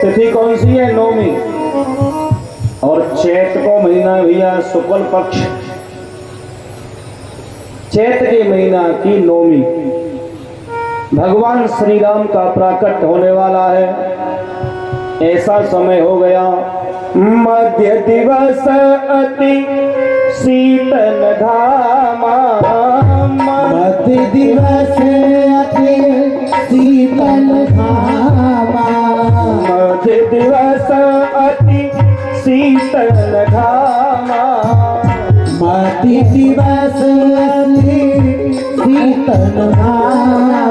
तिथि कौन सी है? नौमी। और चैत को महीना भैया शुक्ल पक्ष, चैत के महीना की नौमी भगवान श्री राम का प्राकट होने वाला है। ऐसा समय हो गया, मध्य दिवस अति शीतल धामा, मध्य दिवस अति शीतल धामा, मध्य दिवस अति शीतल धामा, मध्य दिवस अति शीतल धामा,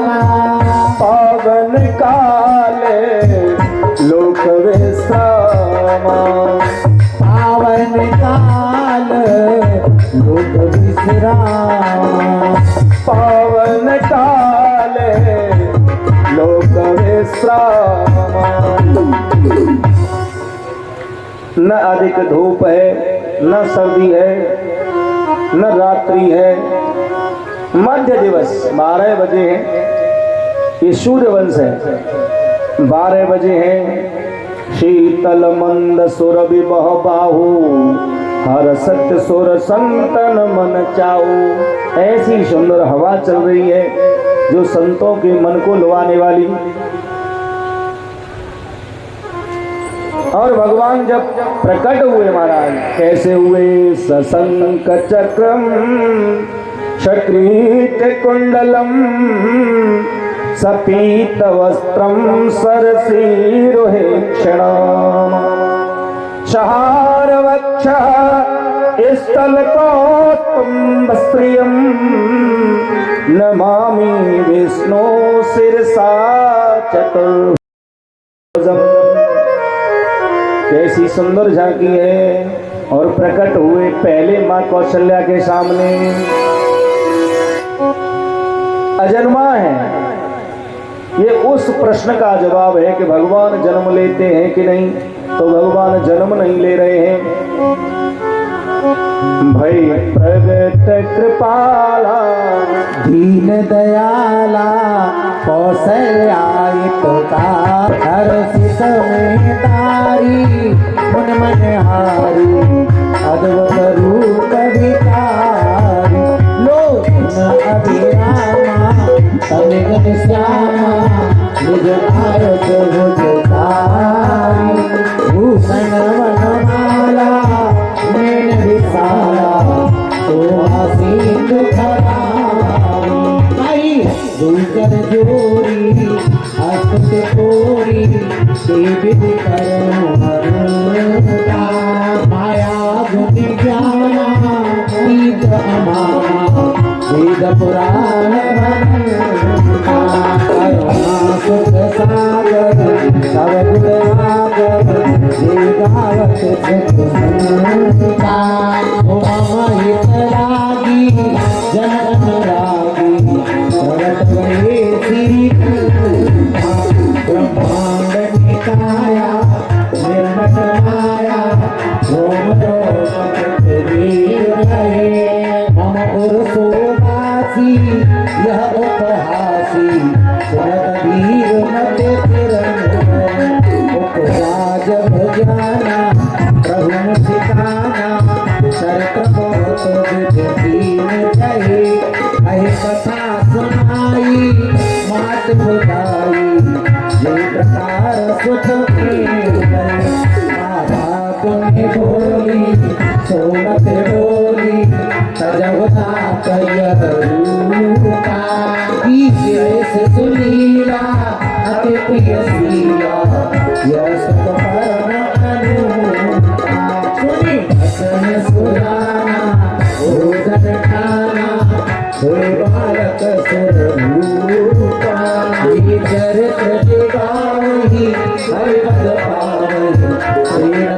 पावन काले लोक विश्रामा, पावन काल लोक विश्राम, पावन काले लोक विश्रामा। न अधिक धूप है, न सर्दी है, न रात्रि है। मध्य दिवस 12 बजे है, ये सूर्य वंश है। 12 बजे है। शीतल मंद सुर विबह बाहु, हर सत्य सुर संतन मन चाऊ। ऐसी सुंदर हवा चल रही है जो संतों के मन को लुभाने वाली। और भगवान जब प्रकट हुए महाराज, कैसे हुए? सशंक चक्रम शक्रीत कुंडलम, सपीत वस्त्रम सरसीरुहे क्षणम, शहार वक्ष स्थल कौस्तुभ स्त्रियम, नमामि विष्णु शिरसा चतुर्भुजम। कैसी सुंदर झांकी है। और प्रकट हुए पहले मां कौशल्या के सामने। अजन्मा है। ये उस प्रश्न का जवाब है कि भगवान जन्म लेते हैं कि नहीं। तो भगवान जन्म नहीं ले रहे हैं। भई प्रगट कृपाला दीन दयाला, कौशल्यायित का हर में तारी, मन मन हारी अद्भुत रूप विकारी, लोचन अभिरामा तनिगन श्यामा, निज आयत भुजकारी, भूषण वनमाला नैन विशाला, शोभा सिंधु धरारी, दूकर जोरी हस्त कोरी, देविद करुणा, माया गुण ज्ञाना नीत अमाना, वेद पुराण करुणा सुख सागर, तव गुण आगर, गावत सुखा, हित लागी जन अनुरागी, प्रगट भये श्री ब्रह्मांड निकाया, निर्मत माया, रोम रोम वीर रहे, मम पुरुषोवासी यह उपहासी, सुरत वीर मत उपराज भजाना, प्रभु ठिकाना, शरत बहुत विधीन कहे, कहे कथा सुनाई मात खुदाई, जे प्रकार सुख तुम्हें बोली सोमत बोली, सजवता कयह रूपा, ईश्वर सुलीला अति प्रिय शीला, यश परम अनुरूपा, सुनी हसन सुराना भोजन खाना, हे बालक सुररूपा, ये चरित्र दिवाही हरिपद पावही, श्रीण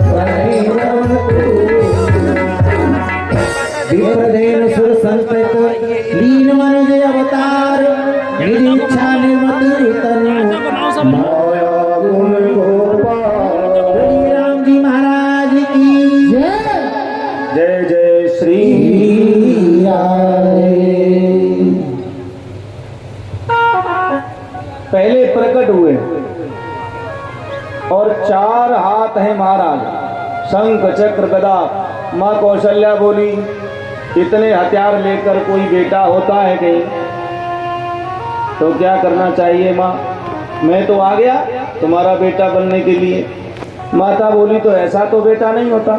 विप्रदेन सुर संतत लीन मन जय अवतार, निधि इच्छा निर्मत तनु, माया गुण गोपाल। राम जी महाराज की जय। जय जय श्री पहले प्रकट हुए और 4 हाथ हैं महाराज, शंख चक्र गदा। माँ कौशल्या बोली, इतने हथियार लेकर कोई बेटा होता है कहीं? तो क्या करना चाहिए माँ? मैं तो आ गया तुम्हारा बेटा बनने के लिए। माता बोली, तो ऐसा तो बेटा नहीं होता।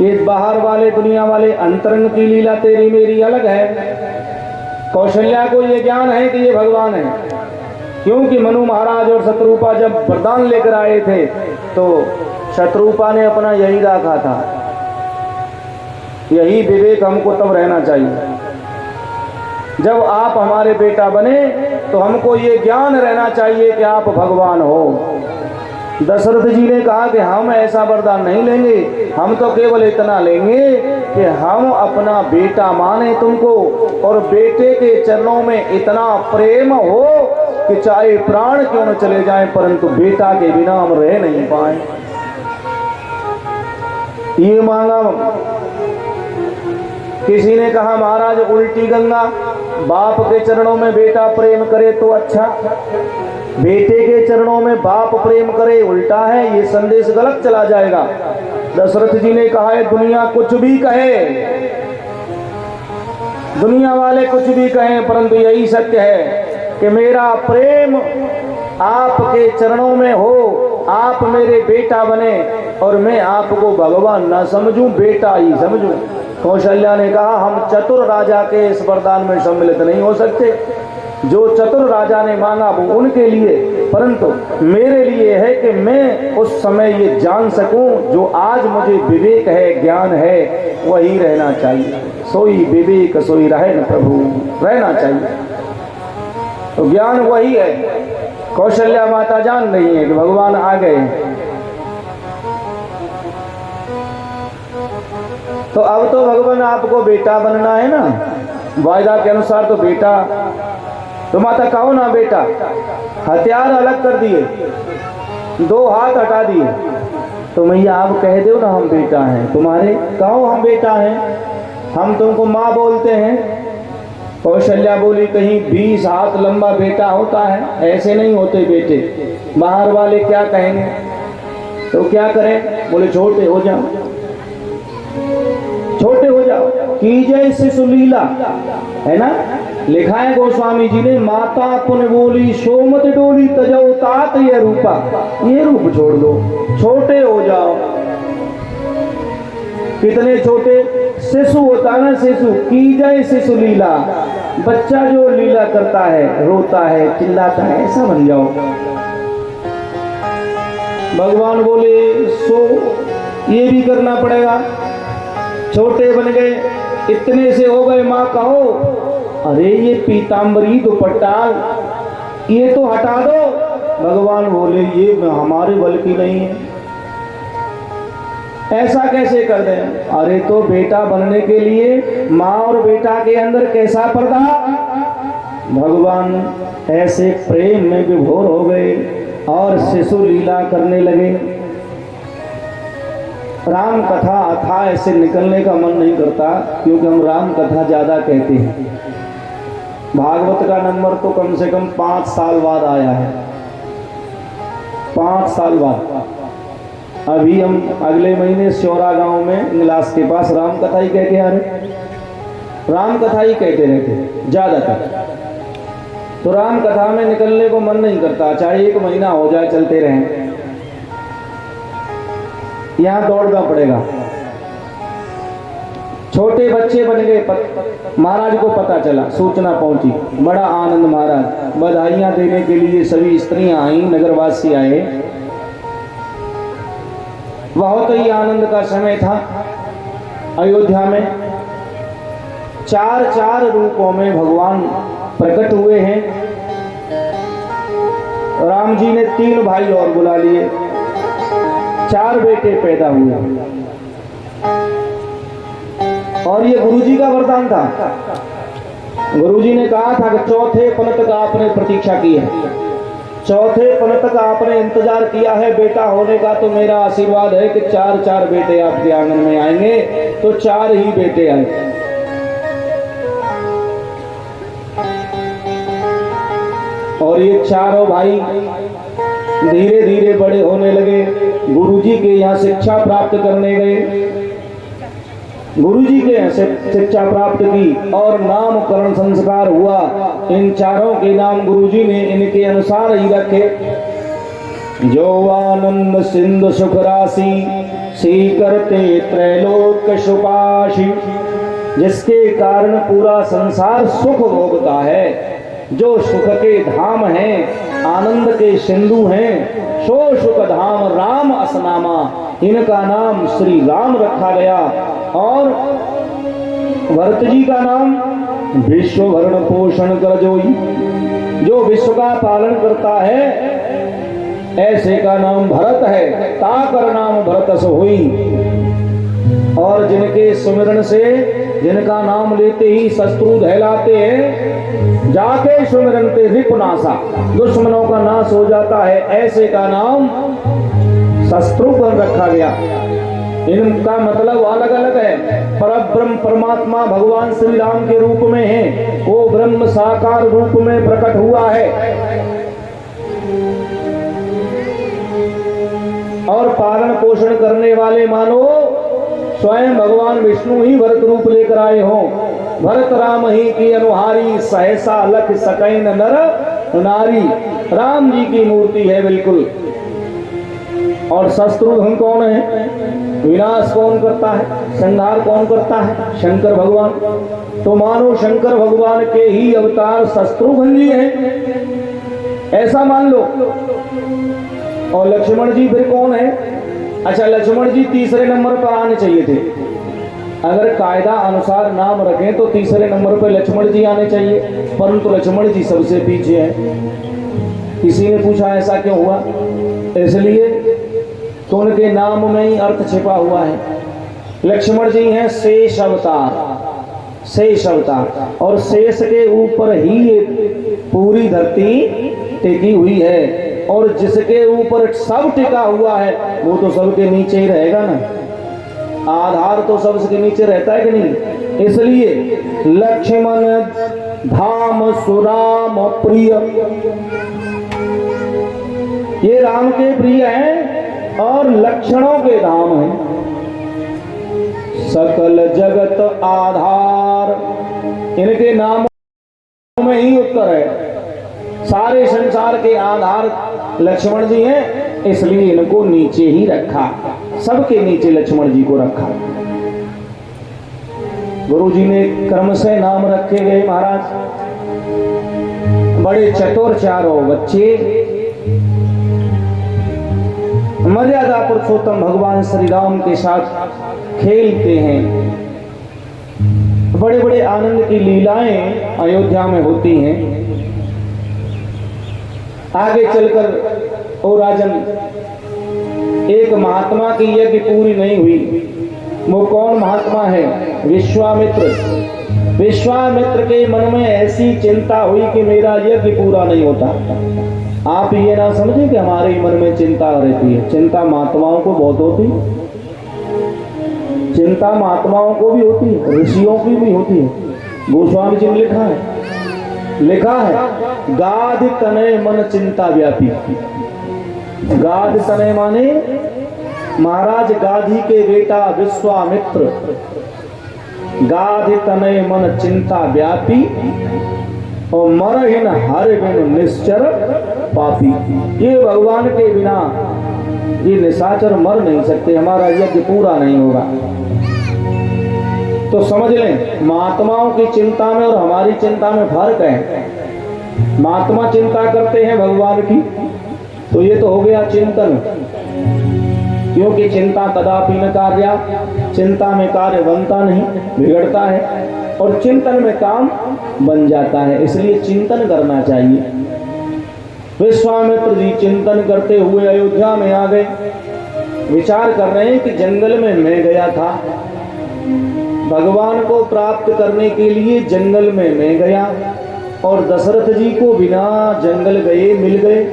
ये बाहर वाले दुनिया वाले अंतरंग की लीला तेरी मेरी अलग है। कौशल्या को ये ज्ञान है कि ये भगवान है, क्योंकि मनु महाराज और शत्रुपा जब वरदान लेकर आए थे तो शत्रुपा ने अपना यही रखा था, यही विवेक हमको तब रहना चाहिए। जब आप हमारे बेटा बने तो हमको ये ज्ञान रहना चाहिए कि आप भगवान हो। दशरथ जी ने कहा कि हम ऐसा वरदान नहीं लेंगे, हम तो केवल इतना लेंगे कि हम अपना बेटा माने तुमको, और बेटे के चरणों में इतना प्रेम हो कि चाहे प्राण क्यों न चले जाएं, परंतु बेटा के बिना हम रह नहीं पाए। ये मांगा। किसी ने कहा महाराज उल्टी गंगा, बाप के चरणों में बेटा प्रेम करे तो अच्छा, बेटे के चरणों में बाप प्रेम करे उल्टा है, ये संदेश गलत चला जाएगा। दशरथ जी ने कहा है दुनिया कुछ भी कहे, दुनिया वाले कुछ भी कहें, परंतु यही सत्य है कि मेरा प्रेम आपके चरणों में हो, आप मेरे बेटा बने और मैं आपको भगवान ना समझूं, बेटा ही समझूं। कौशल्या ने कहा हम चतुर राजा के इस वरदान में सम्मिलित नहीं हो सकते। जो चतुर राजा ने मांगा वो उनके लिए, परंतु मेरे लिए है कि मैं उस समय ये जान सकूं जो आज मुझे विवेक है, ज्ञान है, वही रहना चाहिए। सोई विवेक सोई रहे न प्रभु, रहना चाहिए। तो ज्ञान वही है। कौशल्या माता जान रही है कि भगवान आ गए हैं। तो अब तो भगवान आपको बेटा बनना है ना, वायदा के अनुसार तो बेटा। तो माता कहो ना बेटा, हथियार अलग कर दिए, 2 हाथ हटा दिए, तो मैया आप कह दो ना हम बेटा हैं तुम्हारे, कहो हम बेटा हैं, हम तुमको माँ बोलते हैं। कौशल्या बोली कहीं 20 हाथ लंबा बेटा होता है, ऐसे नहीं होते बेटे, बाहर वाले क्या कहेंगे। तो क्या करें? बोले छोटे हो जाओ, छोटे हो जाओ, कीजय शिशु लीला, है ना, लिखा है गोस्वामी जी ने, माता पुन बोली सोमत डोली तजो तात ये रूपा, ये रूप छोड़ दो, छोटे हो जाओ। कितने छोटे? शिशु होता ना, शिशु, कीजय शिशु लीला, बच्चा जो लीला करता है, रोता है, चिल्लाता है, ऐसा बन जाओ। भगवान बोले सो ये भी करना पड़ेगा। छोटे बन गए, इतने से हो गए, माँ कहो अरे ये पीताम्बरी दुपट्टा ये तो हटा दो। भगवान बोले ये हमारे बल की नहीं है, ऐसा कैसे कर दें? अरे तो बेटा बनने के लिए माँ और बेटा के अंदर कैसा पर्दा। भगवान ऐसे प्रेम में विभोर हो गए और शिशु लीला करने लगे। राम कथा अथाह ऐसे निकलने का मन नहीं करता, क्योंकि हम राम कथा ज्यादा कहते हैं। भागवत का नंबर तो कम से कम 5 साल बाद आया है, 5 साल बाद। अभी हम अगले महीने श्योरा गांव में इंगलास के पास राम कथा ही कहते आ रहे, राम कथा ही कहते रहते ज्यादातर। तो राम कथा में निकलने को मन नहीं करता, चाहे 1 महीना हो जाए चलते रहें, यहां दौड़ना पड़ेगा। छोटे बच्चे बन गए, महाराज को पता चला, सूचना पहुंची, बड़ा आनंद। महाराज बधाइयां देने के लिए सभी स्त्रियां आई, नगरवासी आए, बहुत ही आनंद का समय था। अयोध्या में 4 रूपों में भगवान प्रकट हुए हैं। राम जी ने 3 भाई और बुला लिए, 4 बेटे पैदा हुए, और ये गुरुजी का वरदान था। गुरुजी ने कहा था कि चौथे पनत का आपने प्रतीक्षा की है, चौथे पनत का आपने इंतजार किया है बेटा होने का, तो मेरा आशीर्वाद है कि 4 बेटे आपके आंगन में आएंगे। तो 4 ही बेटे आए। और ये 4 भाई धीरे धीरे बड़े होने लगे। गुरुजी के यहाँ शिक्षा प्राप्त करने गए। गुरुजी के यहाँ से शिक्षा प्राप्त की और नामकरण संस्कार हुआ। इन चारों के नाम गुरुजी ने इनके अनुसार ही रखे। जो आनंद सिंधु सुख राशि सी करते त्रैलोक सुपाशी, जिसके कारण पूरा संसार सुख भोगता है। जो सुख के धाम हैं, आनंद के सिंधु हैं, सो सुख धाम राम असनामा, इनका नाम श्री राम रखा गया। और भरत जी का नाम विश्व भरण पोषण कर जोई, जो विश्व का पालन करता है, ऐसे का नाम भरत है। ताकर नाम भरत सोई। और जिनके सुमिरन से, जिनका नाम लेते ही शत्रु दहलाते हैं, जाके सुमिरन पे रिपुनासा, दुश्मनों का नाश हो जाता है, ऐसे का नाम शत्रुघ्न रखा गया। इनका मतलब अलग अलग है। परब्रह्म परमात्मा भगवान श्री राम के रूप में है, वो ब्रह्म साकार रूप में प्रकट हुआ है। और पालन पोषण करने वाले मानो स्वयं भगवान विष्णु ही भरत रूप लेकर आए हो। भरत राम ही की अनुहारी, सहसा लख सकैन नर नारी, राम जी की मूर्ति है बिल्कुल। और शत्रुघ्न कौन है? विनाश कौन करता है, संहार कौन करता है? शंकर भगवान। तो मानो शंकर भगवान के ही अवतार शत्रुघ्न जी हैं, ऐसा मान लो। और लक्ष्मण जी फिर कौन है? अच्छा, लक्ष्मण जी तीसरे नंबर पर आने चाहिए थे। अगर कायदा अनुसार नाम रखें तो तीसरे नंबर पर लक्ष्मण जी आने चाहिए, परंतु लक्ष्मण जी सबसे पीछे हैं। किसी ने पूछा ऐसा क्यों हुआ? इसलिए तो उनके नाम में ही अर्थ छिपा हुआ है। लक्ष्मण जी हैं शेष अवतार, शेष अवतार। और शेष के ऊपर ही पूरी धरती टिकी हुई है, और जिसके ऊपर सब टिका हुआ है वो तो सबके नीचे ही रहेगा ना। आधार तो सबके नीचे रहता है कि नहीं? इसलिए लक्ष्मण धाम सुराम प्रिय, ये राम के प्रिय हैं और लक्षणों के धाम हैं। सकल जगत आधार, इनके नामों में ही उत्तर है। सारे संसार के आधार लक्ष्मण जी हैं, इसलिए इनको नीचे ही रखा, सबके नीचे लक्ष्मण जी को रखा। गुरु जी ने क्रम से नाम रखे गए महाराज। बड़े चतुर चारों बच्चे, मर्यादा पुरुषोत्तम भगवान श्री राम के साथ खेलते हैं। बड़े बड़े आनंद की लीलाएं अयोध्या में होती हैं। आगे चलकर ओ राजन, एक महात्मा की यज्ञ पूरी नहीं हुई। वो कौन महात्मा है? विश्वामित्र। विश्वामित्र के मन में ऐसी चिंता हुई कि मेरा यज्ञ पूरा नहीं होता। आप ये ना समझे कि हमारे मन में चिंता रहती है। चिंता महात्माओं को बहुत होती है, चिंता महात्माओं को भी होती है, ऋषियों की भी होती है। गोस्वामी जी ने लिखा है गाध तनय मन चिंता व्यापी। गाध तनय माने महाराज गाधी के बेटा विश्वामित्र। गाध तनय मन चिंता व्यापी और मरहिन हर बिन निश्चर पापी। ये भगवान के बिना ये निशाचर मर नहीं सकते, हमारा यज्ञ पूरा नहीं होगा। तो समझ लें, महात्माओं की चिंता में और हमारी चिंता में फर्क है। महात्मा चिंता करते हैं भगवान की, तो ये तो हो गया चिंतन, क्योंकि चिंता कदापि न कार्या, चिंता में कार्य बनता नहीं, बिगड़ता है, और चिंतन में काम बन जाता है। इसलिए चिंतन करना चाहिए। विश्वामित्र जी चिंतन करते हुए अयोध्या में आ गए। विचार कर रहे हैं कि जंगल में मैं गया था, भगवान को प्राप्त करने के लिए जंगल में मैं गया, और दशरथ जी को बिना जंगल गए मिल गए।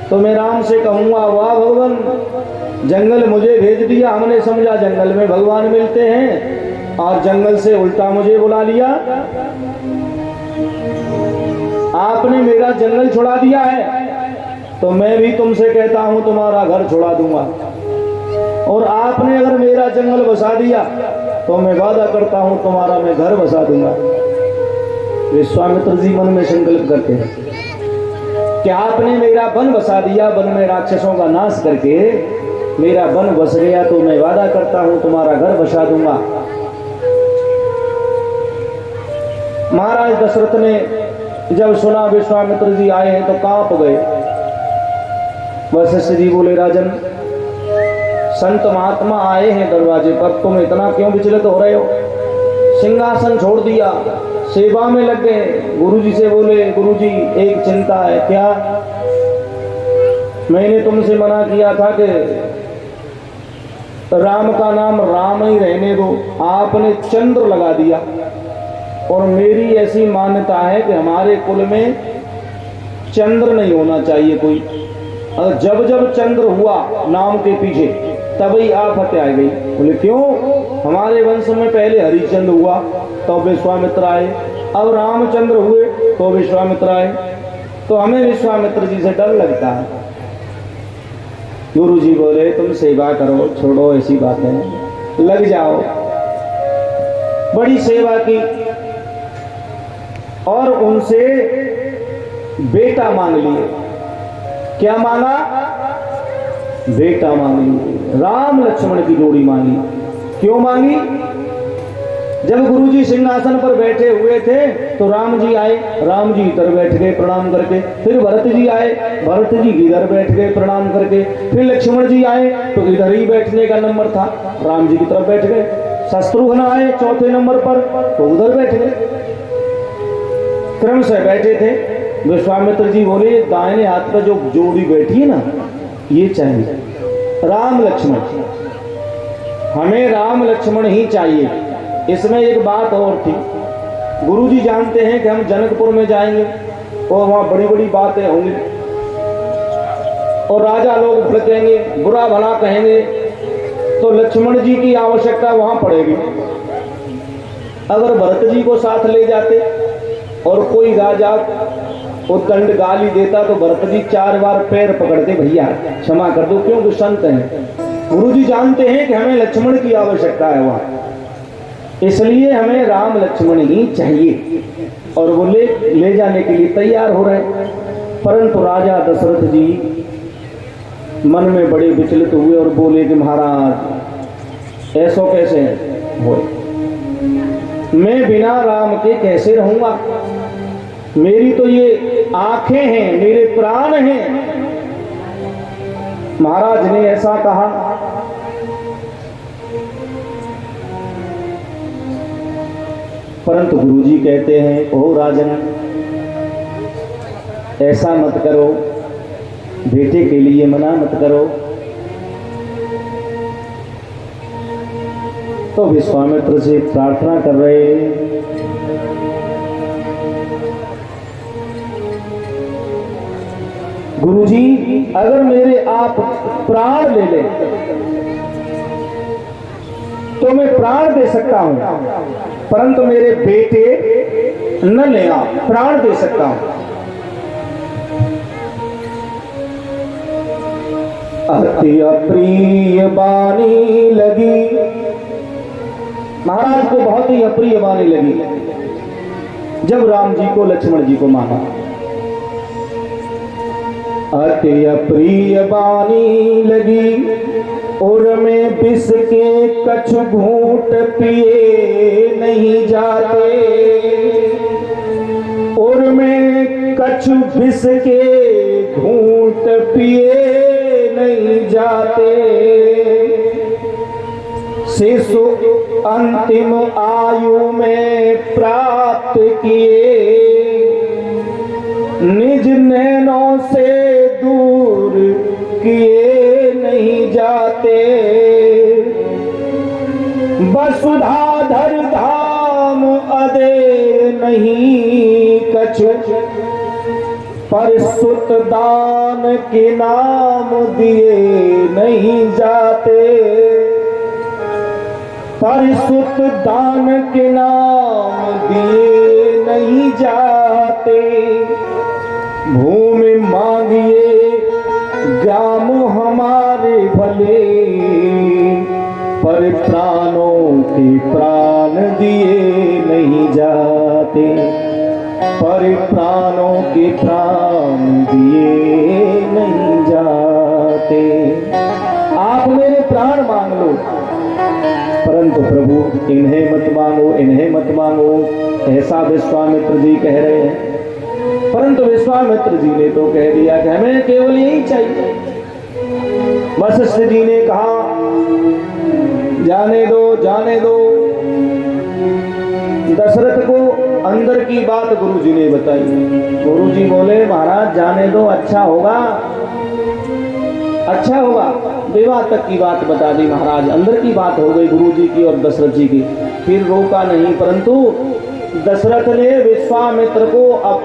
तो मैं राम से कहूंगा, वाह भगवान, जंगल मुझे भेज दिया। हमने समझा जंगल में भगवान मिलते हैं, और जंगल से उल्टा मुझे बुला लिया। आपने मेरा जंगल छुड़ा दिया है। तो मैं भी तुमसे कहता हूं तुम्हारा घर छुड़ा दूंगा, और आपने अगर मेरा जंगल बसा दिया तो मैं वादा करता हूं तुम्हारा मैं घर बसा दूंगा। विश्वामित्र जी मन में संकल्प करते हैं कि आपने मेरा वन बसा दिया, वन में राक्षसों का नाश करके मेरा वन बस गया, तो मैं वादा करता हूं तुम्हारा घर बसा दूंगा। महाराज दशरथ ने जब सुना विश्वामित्र जी आए हैं तो कांप गए। वशिष्ठ जी बोले, राजन संत महात्मा आए हैं दरवाजे पर, तुम इतना क्यों विचलित हो रहे हो? सिंहासन छोड़ दिया, सेवा में लग गए। गुरुजी से बोले, गुरुजी एक चिंता है। क्या? मैंने तुमसे मना किया था कि राम का नाम राम ही रहने दो, आपने चंद्र लगा दिया। और मेरी ऐसी मान्यता है कि हमारे कुल में चंद्र नहीं होना चाहिए कोई, और जब जब चंद्र हुआ नाम के पीछे तभी आफत आ गई। बोले क्यों? हमारे वंश में पहले हरिश्चंद्र हुआ तो विश्वामित्र आए, अब रामचंद्र हुए तो विश्वामित्र आए, तो हमें विश्वामित्र जी से डर लगता है। गुरु जी बोले, तुम सेवा करो, छोड़ो ऐसी बातें, लग जाओ। बड़ी सेवा की और उनसे बेटा मांग लिए। क्या मांगा? बेटा मांग लिए। राम लक्ष्मण की जोड़ी मांगी। क्यों मांगी? जब गुरुजी सिंहासन पर बैठे हुए थे तो राम जी आए, राम जी इधर बैठ गए प्रणाम करके। फिर भरत जी आए, भरत जी इधर बैठ गए प्रणाम करके। फिर लक्ष्मण जी आए तो इधर ही बैठने का नंबर था, राम जी की तरफ बैठ गए। शत्रुघ्न आए चौथे नंबर पर तो उधर बैठ गए, क्रम से बैठे थे। विश्वामित्र जी बोले, दाहिने हाथ पर जो जोड़ी बैठी है ना, ये चाहिए, राम लक्ष्मण। हमें राम लक्ष्मण ही चाहिए। इसमें एक बात और थी, गुरुजी जानते हैं कि हम जनकपुर में जाएंगे और वहां बड़ी बड़ी बातें होंगी और राजा लोग भड़केंगे, बुरा भला कहेंगे, तो लक्ष्मण जी की आवश्यकता वहां पड़ेगी। अगर भरत जी को साथ ले जाते और कोई राजा वो दंड गाली देता तो भरत जी 4 बार पैर पकड़ते, भैया क्षमा कर दो, क्योंकि संत हैं। गुरुजी जानते हैं कि हमें लक्ष्मण की आवश्यकता है वहां, इसलिए हमें राम लक्ष्मण ही चाहिए। और वो ले जाने के लिए तैयार हो रहे। परंतु राजा दशरथ जी मन में बड़े विचलित हुए और बोले कि महाराज ऐसा कैसे हो, मैं बिना राम के कैसे रहूंगा? मेरी तो ये आंखें हैं, मेरे प्राण हैं। महाराज ने ऐसा कहा। परंतु गुरुजी कहते हैं, ओ राजन ऐसा मत करो, बेटे के लिए मना मत करो। तो विश्वामित्र से प्रार्थना कर रहे, गुरुजी अगर मेरे आप प्राण ले ले तो मैं प्राण दे सकता हूं, परंतु मेरे बेटे न लेना, प्राण दे सकता हूं। अति अप्रिय बानी लगी, महाराज को बहुत ही अप्रिय बानी लगी जब राम जी को लक्ष्मण जी को माना। अति अप्रिय बानी लगी और मैं विष के कछु घूंट पिए नहीं जाते, और मैं कछु विष के घूंट पिए नहीं जाते। शिशु अंतिम आयु में प्राप्त किए, निज नैनों से दूर किए नहीं जाते। वसुधाधर धाम अदे नहीं कछु, पर सुत दान के नाम दिए नहीं जाते। पर सुत दान के नाम दिए नहीं जाते। भूमि मांगिए तुम्हारे भले, पर प्राणों के प्राण दिए नहीं जाते, पर प्राणों के प्राण दिए नहीं जाते। आप मेरे प्राण मांग लो, परंतु प्रभु इन्हें मत मांगो, इन्हें मत मांगो, ऐसा विश्वामित्र जी कह रहे हैं। परंतु विश्वामित्र जी ने तो कह दिया कि हमें केवल यही चाहिए। वशिष्ठ जी ने कहा जाने दो, जाने दो। दशरथ को अंदर की बात गुरु जी ने बताई। गुरु जी बोले महाराज जाने दो, अच्छा होगा, अच्छा होगा। विवाह तक की बात बता दी महाराज, अंदर की बात हो गई गुरु जी की और दशरथ जी की, फिर रोका नहीं। परंतु दशरथ ने विश्वामित्र को अब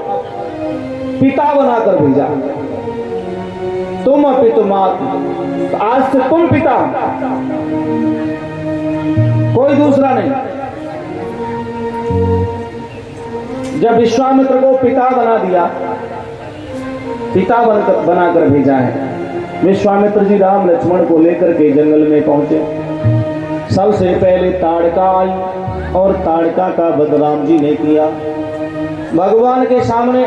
पिता बनाकर भेजा। तुम पितुमात, आज से तुम पिता, कोई दूसरा नहीं। जब विश्वामित्र को पिता बना दिया, पिता बनाकर भेजा है, विश्वामित्र जी राम लक्ष्मण को लेकर के जंगल में पहुंचे। सबसे पहले ताड़का आई और ताड़का का वध राम जी ने किया। भगवान के सामने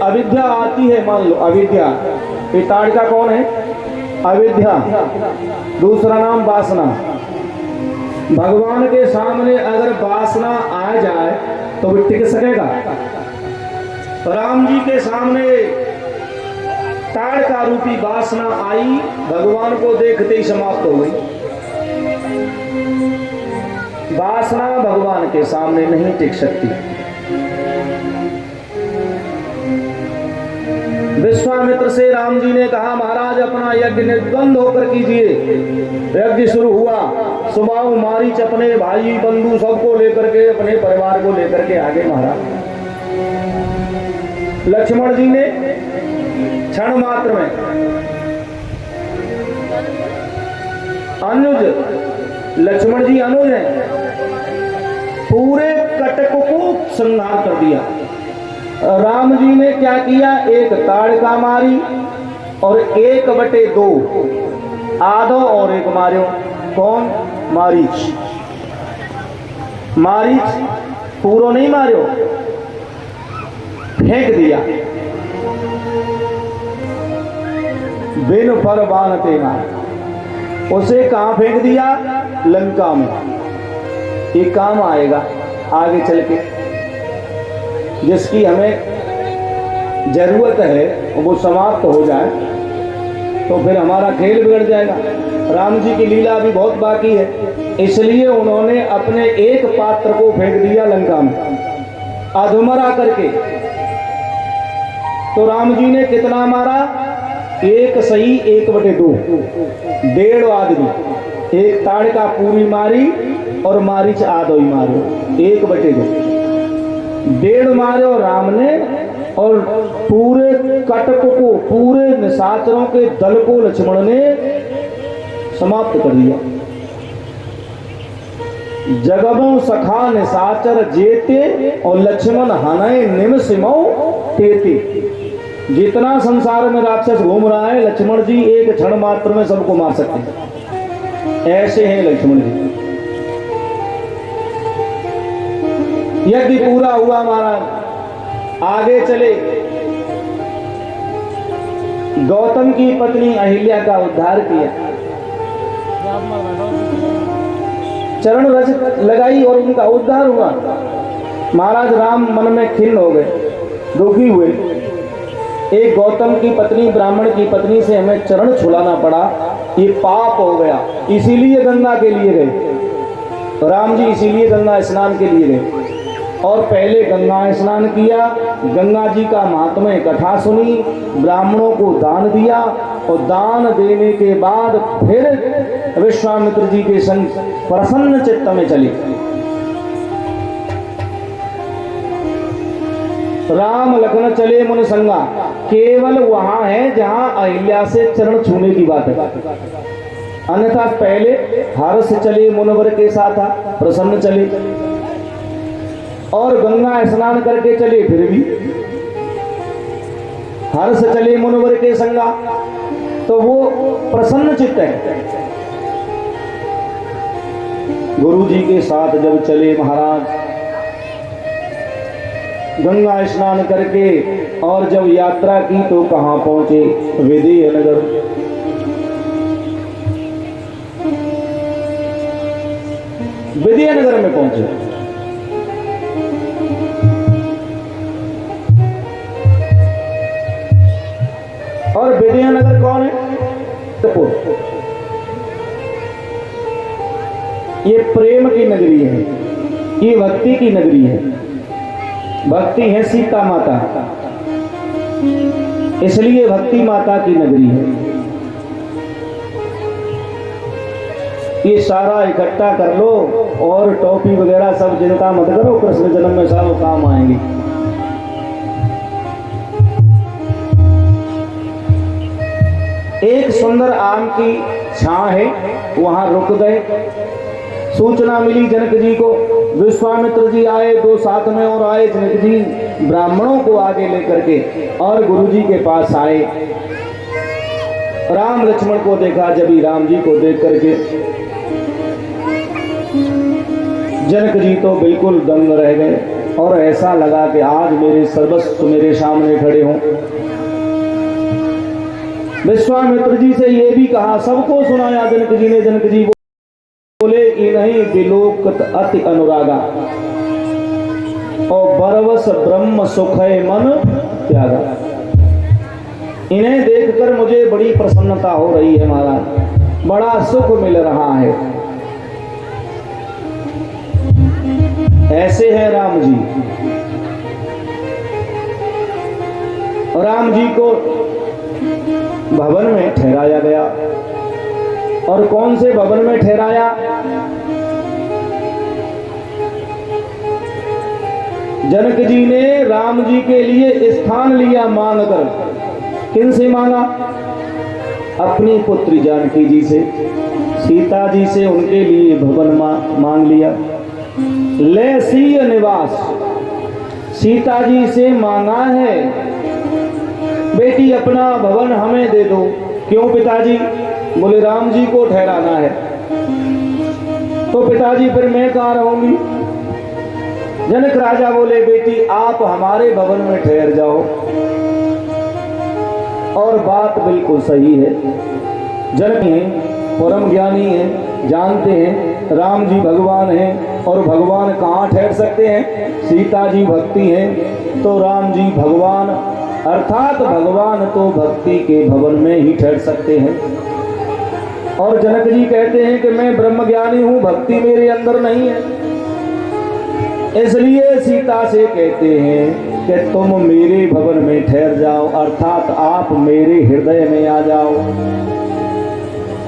अविद्या आती है, मान लो अविद्या। ये ताड़का कौन है? अविद्या, दूसरा नाम वासना। भगवान के सामने अगर वासना आ जाए तो भी टिक सकेगा? राम जी के सामने ताड़का रूपी वासना आई, भगवान को देखते ही समाप्त हो गई। वासना भगवान के सामने नहीं टिक सकती। विश्वामित्र से राम जी ने कहा महाराज अपना यज्ञ निर्द्वंद होकर कीजिए। यज्ञ शुरू हुआ। सुबाहु मारीच अपने भाई बंधु सबको लेकर के, अपने परिवार को लेकर के आगे महाराज। लक्ष्मण जी ने क्षण मात्र में अनुज, लक्ष्मण जी अनुज हैं, पूरे कटक को संहार कर दिया। राम जी ने क्या किया? एक ताड़का मारी और 1/2 आधो और एक मार्यो। कौन? मारीच। मारीच पूरो नहीं मार्यो, फेंक दिया। बिन फर बाण तेना, उसे कहां फेंक दिया? लंका में। ये काम आएगा आगे चल के, जिसकी हमें जरूरत है वो समाप्त हो जाए तो फिर हमारा खेल बिगड़ जाएगा। राम जी की लीला अभी बहुत बाकी है, इसलिए उन्होंने अपने एक पात्र को फेंक दिया लंका में अधमरा करके। तो राम जी ने कितना मारा? एक सही 1/2, 1.5 आदमी। एक ताड़का पूरी मारी और मारीच आधो ही मारो, 1/2। 1.5 मारे और राम ने, और पूरे कटक को, पूरे निशाचरों के दल को लक्ष्मण ने समाप्त कर दिया। जगबों सखा निशाचर जेते और लक्ष्मण हनय निमसिमौ तेते। जितना संसार में राक्षस घूम रहा है, लक्ष्मण जी एक क्षण मात्र में सबको मार सकते हैं। ऐसे हैं लक्ष्मण जी। यज्ञ पूरा हुआ महाराज, आगे चले। गौतम की पत्नी अहिल्या का उद्धार किया, चरण रज लगाई और उनका उद्धार हुआ। महाराज राम मन में खिन्न हो गए, दुखी हुए। एक गौतम की पत्नी, ब्राह्मण की पत्नी से हमें चरण छुलाना पड़ा, ये पाप हो गया, इसीलिए गंगा के लिए गए। राम जी इसीलिए गंगा स्नान के लिए गए और पहले गंगा स्नान किया, गंगा जी का महात्म्य कथा सुनी, ब्राह्मणों को दान दिया और दान देने के बाद फिर विश्वामित्र जी के संग प्रसन्न चित्त में चली। राम लखन चले मुन संगा, केवल वहां है जहां अहिल्या से चरण छूने की बात है, अन्यथा पहले हर्ष चले मुनवर के साथ, प्रसन्न चले और गंगा स्नान करके चले, फिर भी हर्ष चले मुनवर के संगा। तो वो प्रसन्न चित्त है। गुरु जी के साथ जब चले महाराज, गंगा स्नान करके और जब यात्रा की तो कहां पहुंचे? विदेह नगर। विदेह नगर में पहुंचे। और विदेह नगर कौन है? टपुर। ये प्रेम की नगरी है, ये भक्ति की नगरी है। भक्ति है सीता माता, इसलिए भक्ति माता की नगरी है। ये सारा इकट्ठा कर लो और टोपी वगैरह सब चिंता मत करो, कृष्ण जन्म में सब काम आएंगे। एक सुंदर आम की छां है, वहां रुक गए। सूचना मिली जनक जी को, विश्वामित्र जी आए, दो साथ में और आए। जनक जी ब्राह्मणों को आगे लेकर के और गुरु जी के पास आए। राम लक्ष्मण को देखा, जब ही राम जी को देख करके जनक जी तो बिल्कुल दंग रह गए और ऐसा लगा कि आज मेरे सर्वस्व मेरे सामने खड़े हों। विश्वामित्र जी से ये भी कहा, सबको सुनाया जनक जी ने। जनक जी बोले कि नहीं, विलोकत अति अनुरागा और बरवस ब्रह्म सुखय मन त्यागा। इन्हें देखकर मुझे बड़ी प्रसन्नता हो रही है महाराज, बड़ा सुख मिल रहा है। ऐसे है राम जी। राम जी को भवन में ठहराया गया। और कौन से भवन में ठहराया? जनक जी ने राम जी के लिए स्थान लिया मांग कर। किन से मांगा? अपनी पुत्री जानकी जी से, सीता जी से उनके लिए भवन मांग लिया। लेसीय निवास सीता जी से मांगा है, बेटी अपना भवन हमें दे दो। क्यों पिताजी? बोले राम जी को ठहराना है। तो पिताजी फिर मैं कहाँ रहूंगी? जनक राजा बोले, बेटी आप हमारे भवन में ठहर जाओ। और बात बिल्कुल सही है। जनक हैं, परम ज्ञानी हैं, जानते हैं राम जी भगवान हैं और भगवान कहाँ ठहर सकते हैं? सीता जी भक्ति हैं तो राम जी भगवान, अर्थात भगवान तो भक्ति के भवन में ही ठहर सकते हैं। और जनक जी कहते हैं कि मैं ब्रह्म ज्ञानी हूं, भक्ति मेरे अंदर नहीं है। इसलिए सीता से कहते हैं कि तुम मेरे भवन में ठहर जाओ, अर्थात आप मेरे हृदय में आ जाओ।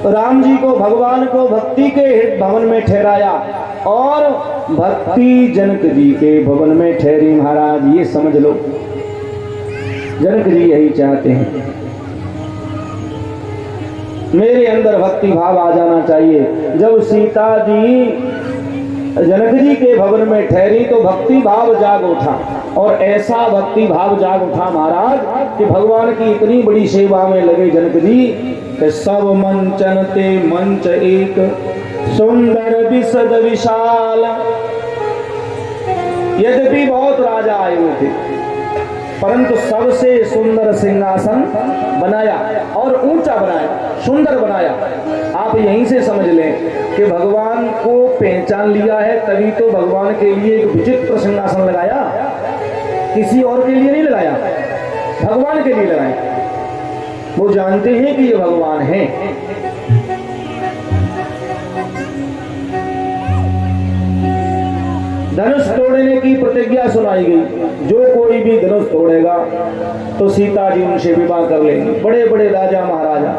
राम जी को, भगवान को भक्ति के भवन में ठहराया और भक्ति जनक जी के भवन में ठहरी। महाराज ये समझ लो, जनक जी यही चाहते हैं, मेरे अंदर भक्ति भाव आ जाना चाहिए। जब सीता जी जनक जी के भवन में ठहरी तो भक्ति भाव जाग उठा। और ऐसा भक्ति भाव जाग उठा महाराज कि भगवान की इतनी बड़ी सेवा में लगे जनक जी कि सब मंचन ते मंच एक, सुंदर विशद विशाल। यद्यपि बहुत राजा आए हुए थे, परंतु सबसे सुंदर सिंहासन बनाया और ऊंचा बनाया, सुंदर बनाया। आप यहीं से समझ लें कि भगवान को पहचान लिया है, तभी तो भगवान के लिए एक विचित्र सिंहासन लगाया, किसी और के लिए नहीं लगाया, भगवान के लिए लगाया। वो जानते हैं कि ये भगवान है। धनुष तोड़ने की प्रतिज्ञा सुनाई गई, जो कोई भी धनुष तोड़ेगा तो सीता जी उनसे विवाह कर लेंगे। बड़े बड़े राजा महाराजा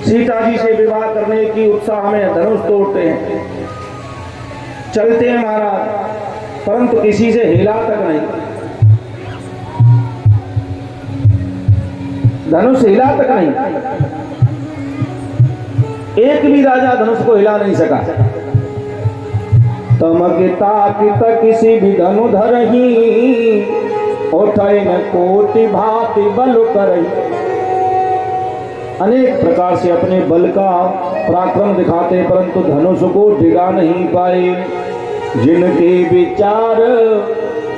सीता जी से विवाह करने की उत्साह में धनुष तोड़ते हैं, चलते हैं महाराज, परंतु किसी से हिला तक नहीं, धनुष हिला तक नहीं। एक भी राजा धनुष को हिला नहीं सका। तमकिता कित किसी भी धनुधर ही, उठै न कोटि भांति बल करई। अनेक प्रकार से अपने बल का पराक्रम दिखाते, परंतु धनुष को डिगा नहीं पाए। जिनके विचार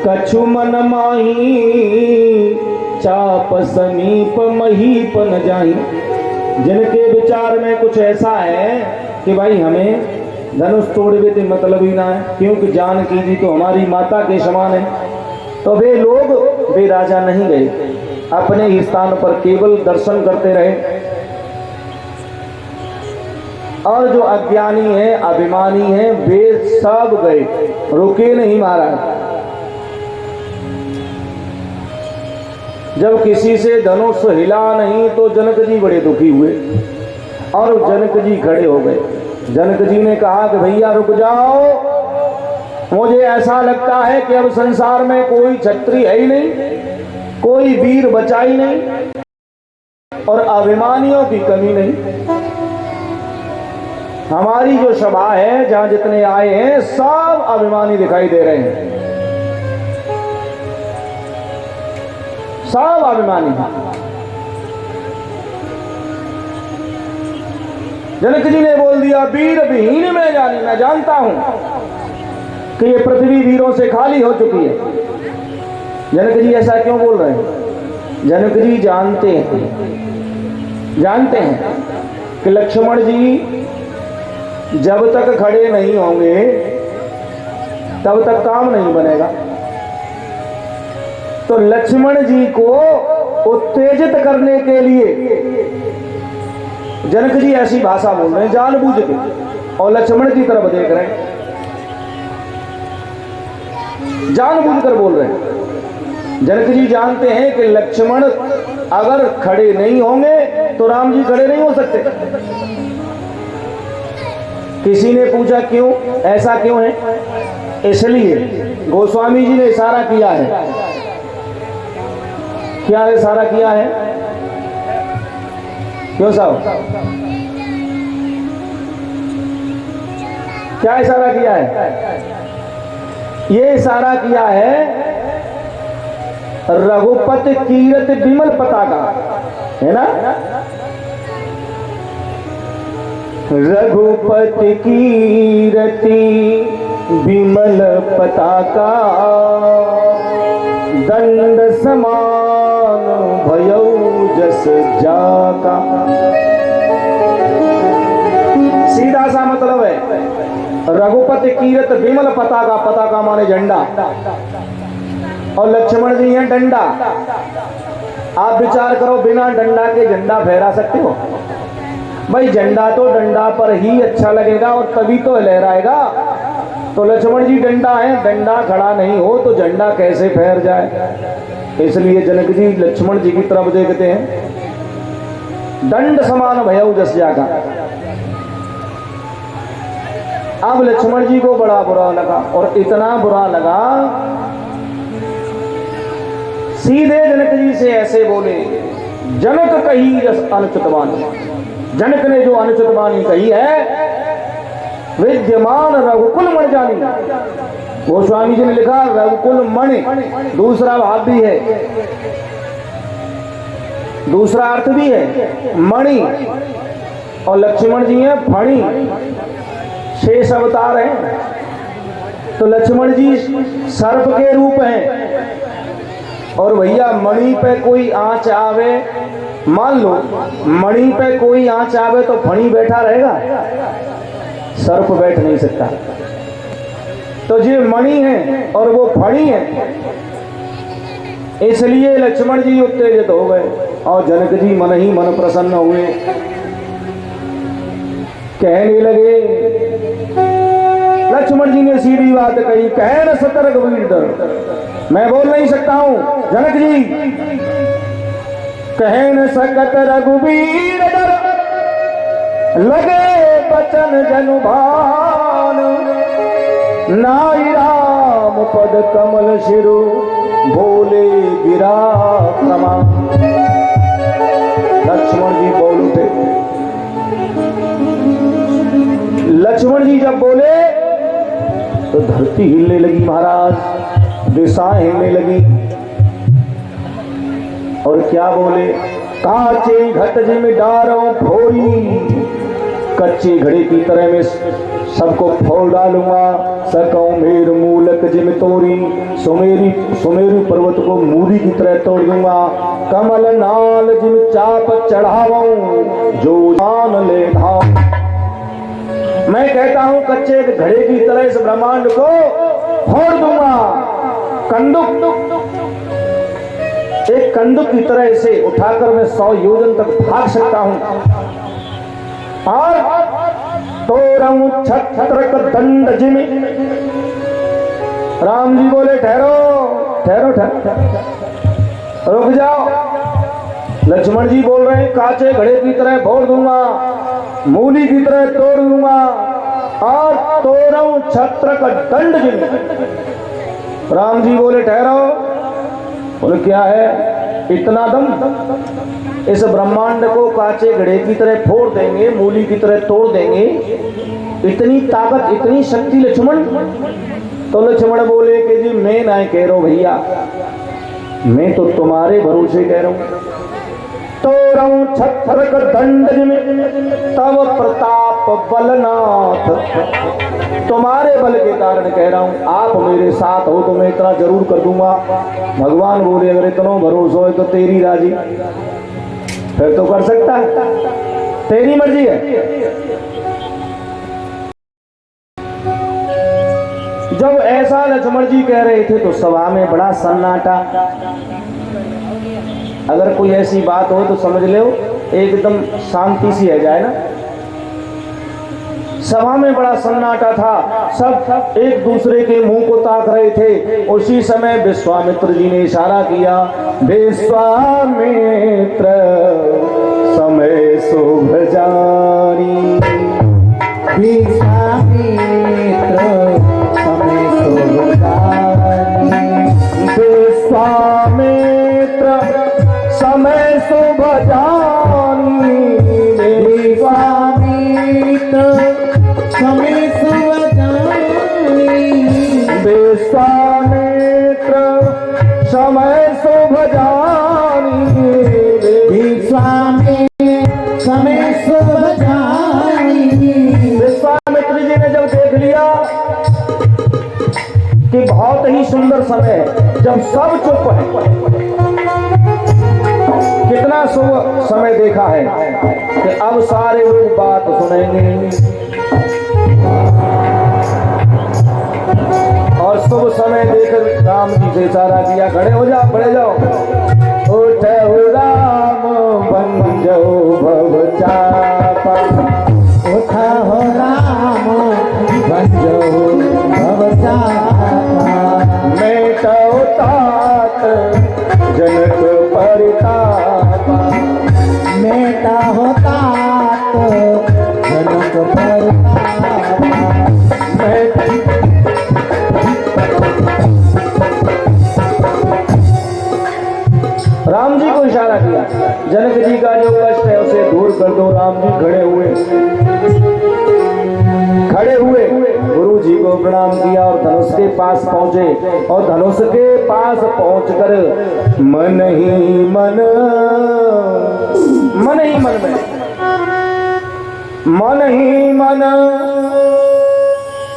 कछु मन माही, चाप समीप महीप न जाही। जिनके विचार में कुछ ऐसा है कि भाई हमें धनुष तोड़ देते मतलब ही ना है, क्योंकि जानकी जी तो हमारी माता के समान है, तो वे लोग वे राजा नहीं गए, अपने ही स्थान पर केवल दर्शन करते रहे। और जो अज्ञानी है, अभिमानी है, वे सब गए, रुके नहीं महाराज। जब किसी से धनुष हिला नहीं तो जनक जी बड़े दुखी हुए और जनक जी खड़े हो गए। जनक जी ने कहा कि भैया रुक जाओ, मुझे ऐसा लगता है कि अब संसार में कोई क्षत्रिय है ही नहीं, कोई वीर बचा ही नहीं और अभिमानियों की कमी नहीं। हमारी जो सभा है, जहां जितने आए हैं, सब अभिमानी दिखाई दे रहे हैं, सब अभिमानी हैं। जनक जी ने बोल दिया, वीर विहीन में जानी, मैं जानता हूं कि ये पृथ्वी वीरों से खाली हो चुकी है। जनक जी ऐसा क्यों बोल रहे हैं? जनक जी जानते हैं कि लक्ष्मण जी जब तक खड़े नहीं होंगे तब तक काम नहीं बनेगा। तो लक्ष्मण जी को उत्तेजित करने के लिए जनक जी ऐसी भाषा बोल रहे हैं जानबूझ के, और लक्ष्मण की तरफ देख रहे हैं, जानबूझकर बोल रहे हैं। जनक जी जानते हैं कि लक्ष्मण अगर खड़े नहीं होंगे तो राम जी खड़े नहीं हो सकते। किसी ने पूछा क्यों, ऐसा क्यों है? इसलिए गोस्वामी जी ने इशारा किया है। क्या इशारा किया है? क्यों साहब, क्या इशारा किया है? ये इशारा किया है रघुपति कीरत विमल पताका, है ना? रघुपति कीरति विमल पताका, दंड समान भयौ जस जाका। सीधा सा मतलब है, रघुपति कीरत विमल पताका, पताका माने झंडा, और लक्ष्मण जी हैं डंडा। आप विचार करो, बिना डंडा के झंडा फहरा सकते हो? भाई झंडा तो डंडा पर ही अच्छा लगेगा और तभी तो लहराएगा। तो लक्ष्मण जी डंडा है, डंडा खड़ा नहीं हो तो झंडा कैसे फहर जाए? इसलिए जनक जी लक्ष्मण जी की तरफ देखते हैं, दंड समान भयउ जस जाका। अब लक्ष्मण जी को बड़ा बुरा लगा, और इतना बुरा लगा सीधे जनक जी से ऐसे बोले, जनक कही जस अनुचित वाणी। जनक ने जो अनुचित वाणी कही है, विद्यमान रघुकुल मणि जानी। गोस्वामी जी ने लिखा रघुकुल मणि, दूसरा भाव भी है, दूसरा अर्थ भी है मणि, और लक्ष्मण जी हैं फणी, शेष अवतार हैं। तो लक्ष्मण जी सर्प के रूप हैं, और भैया मणि पे कोई आंच आवे, मान लो मणि पे कोई आंच आवे तो फणी बैठा रहेगा, सर्प बैठ नहीं सकता। तो ये मणि है और वो फणी है, इसलिए लक्ष्मण जी उत्तेजित हो गए और जनक जी मन ही मन प्रसन्न हुए। कहने लगे, लक्ष्मण जी ने सीधी बात कही, कह न सत रघुवीर डर, मैं बोल नहीं सकता हूं। जनक जी कह न सकत रघुवीर डर, लगे बचन जनु भान, नाई राम पद कमल शिरु, बोले गिरा क्रमा। लक्ष्मण जी बोल उठे। लक्ष्मण जी जब बोले तो धरती हिलने लगी महाराज, दिशाएं हिलने लगी। और क्या बोले, काचे घट जिम डारों फोड़ी, कच्चे घड़े की तरह मैं सबको फोड़ डालूंगा। सकऊं मेर मूलक जिम तोरी, सुमेरु पर्वत को मूली की तरह तोड़ दूंगा। कमल नाल जिम चाप चढ़ाऊं, जो जान ले धाम। मैं कहता हूं कच्चे घड़े की तरह इस ब्रह्मांड को फोड़ दूंगा। एक कंदुक की तरह इसे उठाकर मैं 100 योजन तक भाग सकता हूं। और तोड़ूं छत्र दंड जिम। राम जी बोले ठहरो ठहरो ठहरो, रुक जाओ। लक्ष्मण जी बोल रहे हैं काचे घड़े की तरह फोड़ दूंगा, मूली की तरह तोड़ दूंगा और तोड़ूं छत्र का दंड जिम। राम जी बोले ठहरो, बोले क्या है इतना दम? इस ब्रह्मांड को काचे घड़े की तरह फोड़ देंगे, मूली की तरह तोड़ देंगे, इतनी ताकत इतनी शक्ति लक्ष्मण? तो लक्ष्मण बोले कि जी मैं ना कह रहा हूं भैया, मैं तो तुम्हारे भरोसे कह रहा हूं। तोड़ूं छत्र का दंड जिम, तब प्रताप बलनाथ। तुम्हारे बल के कारण कह रहा हूं, आप मेरे साथ हो तो मैं इतना जरूर कर दूंगा। भगवान बोले अगर इतना भरोसा हो तो तेरी राजी, फिर तो कर सकता है, तेरी मर्जी है। जब ऐसा लक्ष्मण जी कह रहे थे तो सभा में बड़ा सन्नाटा। अगर कोई ऐसी बात हो तो समझ लो एकदम शांति सी है जाए ना। सभा में बड़ा सन्नाटा था, सब एक दूसरे के मुंह को ताक रहे थे। उसी समय विश्वामित्र जी ने इशारा किया, विश्वामित्र समय शुभ जानी। विश्वामित्र समय शुभ जानी। विश्वामित्र समय शुभ जानी। विश्वामित्र समय शुभ जानी। विश्वामित्र समय शुभ जानी। विश्वामित्र समय शुभ जानी। विश्वामित्र जी ने जब देख लिया कि बहुत ही सुंदर समय है, जब सब चुप है, कितना शुभ समय देखा है कि अब सारे लोग बात सुनेंगे। और शुभ समय देखकर राम जी से इशारा किया, खड़े हो जाओ, खड़े जाओ। उठो राम बन जाओ भव चापा। उठो राम बन जाओ भव चापा। मेटो तात जनक परितापा। मेटा होता तो जनक परितापा। राम जी को इशारा किया, जनक जी का जो कष्ट है उसे दूर कर दो। राम जी खड़े हुए गुरु जी को प्रणाम किया और धनुष के पास पहुंचे। और धनुष के पास पहुंचकर मन ही मन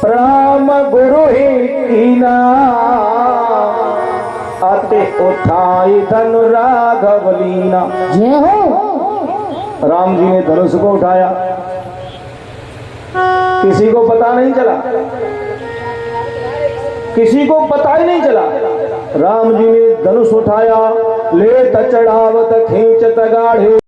प्रणाम गुरु ही कीना। अति उठाई धनु राघव लीना। जय हो। राम जी ने धनुष को उठाया, किसी को पता नहीं चला, किसी को पता ही नहीं चला। राम जी ने धनुष उठाया, ले चढ़ावत खींचत गाढ़े।